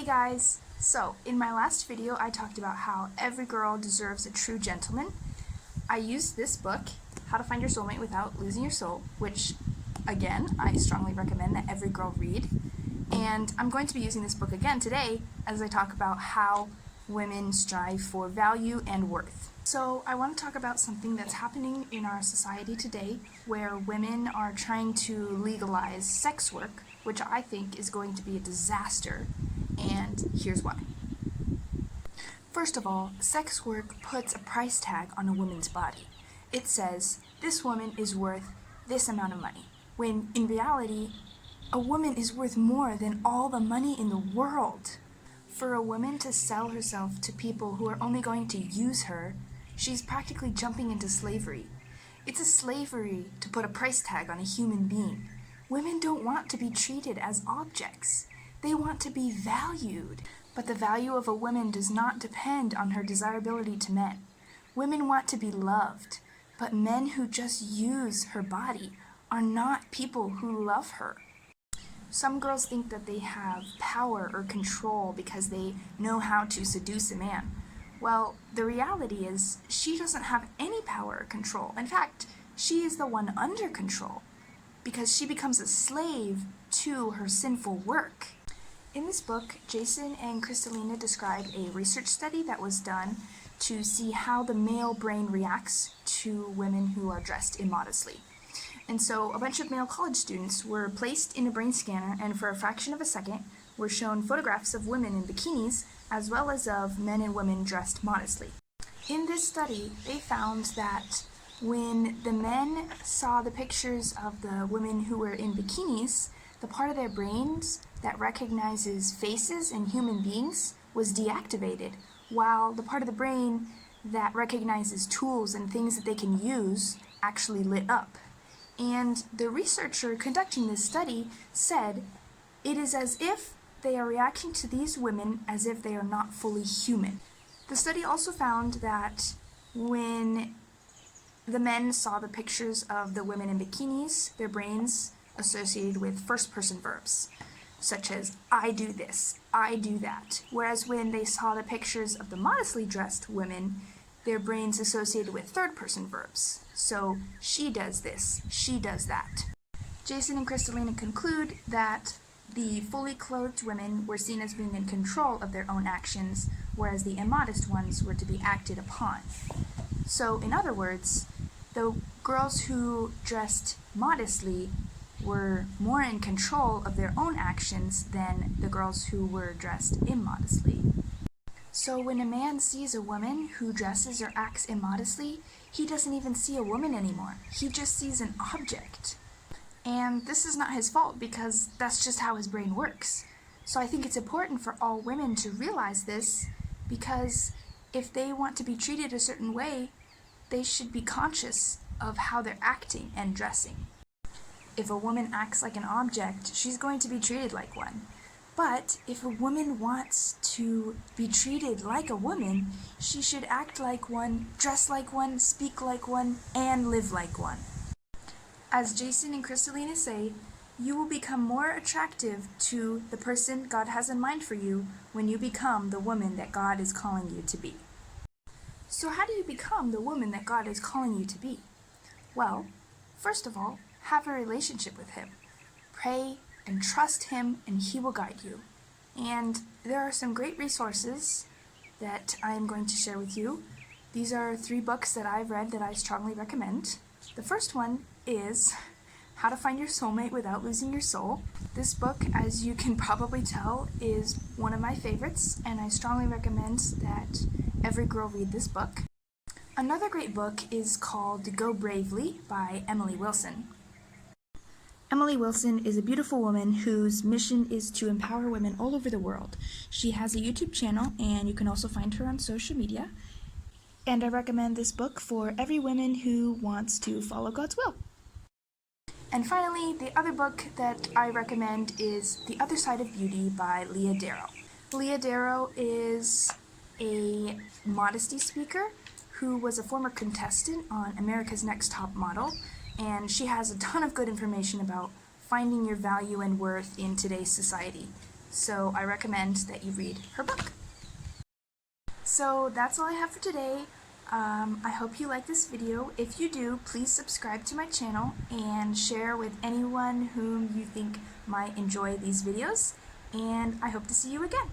Hey guys! So, in my last video I talked about how every girl deserves a true gentleman. I used this book, How to Find Your Soulmate Without Losing Your Soul, which, again, I strongly recommend that every girl read. And I'm going to be using this book again today as I talk about how women strive for value and worth. So I want to talk about something that's happening in our society today where women are trying to legalize sex work, which I think is going to be a disaster, and here's why. First of all, sex work puts a price tag on a woman's body. It says, this woman is worth this amount of money, when in reality, a woman is worth more than all the money in the world. For a woman to sell herself to people who are only going to use her, she's practically jumping into slavery. It's a slavery to put a price tag on a human being. Women don't want to be treated as objects. They want to be valued. But the value of a woman does not depend on her desirability to men. Women want to be loved, but men who just use her body are not people who love her. Some girls think that they have power or control because they know how to seduce a man. Well, the reality is she doesn't have any power or control. In fact, she is the one under control because she becomes a slave to her sinful work. In this book, Jason and Crystalina describe a research study that was done to see how the male brain reacts to women who are dressed immodestly. And so a bunch of male college students were placed in a brain scanner and for a fraction of a second were shown photographs of women in bikinis as well as of men and women dressed modestly. In this study, they found that when the men saw the pictures of the women who were in bikinis, the part of their brains that recognizes faces and human beings was deactivated, while the part of the brain that recognizes tools and things that they can use actually lit up. And the researcher conducting this study said, it is as if they are reacting to these women as if they are not fully human. The study also found that when the men saw the pictures of the women in bikinis, their brains associated with first-person verbs, such as, I do this, I do that. Whereas when they saw the pictures of the modestly dressed women, their brains associated with third-person verbs. So, she does this, she does that. Jason and Crystalina conclude that the fully clothed women were seen as being in control of their own actions, whereas the immodest ones were to be acted upon. So, in other words, the girls who dressed modestly were more in control of their own actions than the girls who were dressed immodestly. So when a man sees a woman who dresses or acts immodestly, he doesn't even see a woman anymore. He just sees an object. And this is not his fault because that's just how his brain works. So I think it's important for all women to realize this, because if they want to be treated a certain way, they should be conscious of how they're acting and dressing. If a woman acts like an object, she's going to be treated like one. But if a woman wants to be treated like a woman, she should act like one, dress like one, speak like one, and live like one. As Jason and Crystalina say, you will become more attractive to the person God has in mind for you when you become the woman that God is calling you to be. So how do you become the woman that God is calling you to be? Well, first of all, have a relationship with Him. Pray and trust Him, and He will guide you. And there are some great resources that I am going to share with you. These are 3 books that I've read that I strongly recommend. The first one is How to Find Your Soulmate Without Losing Your Soul. This book, as you can probably tell, is one of my favorites, and I strongly recommend that every girl read this book. Another great book is called Go Bravely by Emily Wilson. Emily Wilson is a beautiful woman whose mission is to empower women all over the world. She has a YouTube channel, and you can also find her on social media. And I recommend this book for every woman who wants to follow God's will. And finally, the other book that I recommend is The Other Side of Beauty by Leah Darrow. Leah Darrow is a modesty speaker who was a former contestant on America's Next Top Model, and she has a ton of good information about finding your value and worth in today's society. So I recommend that you read her book. So that's all I have for today. I hope you like this video. If you do, please subscribe to my channel and share with anyone whom you think might enjoy these videos. And I hope to see you again.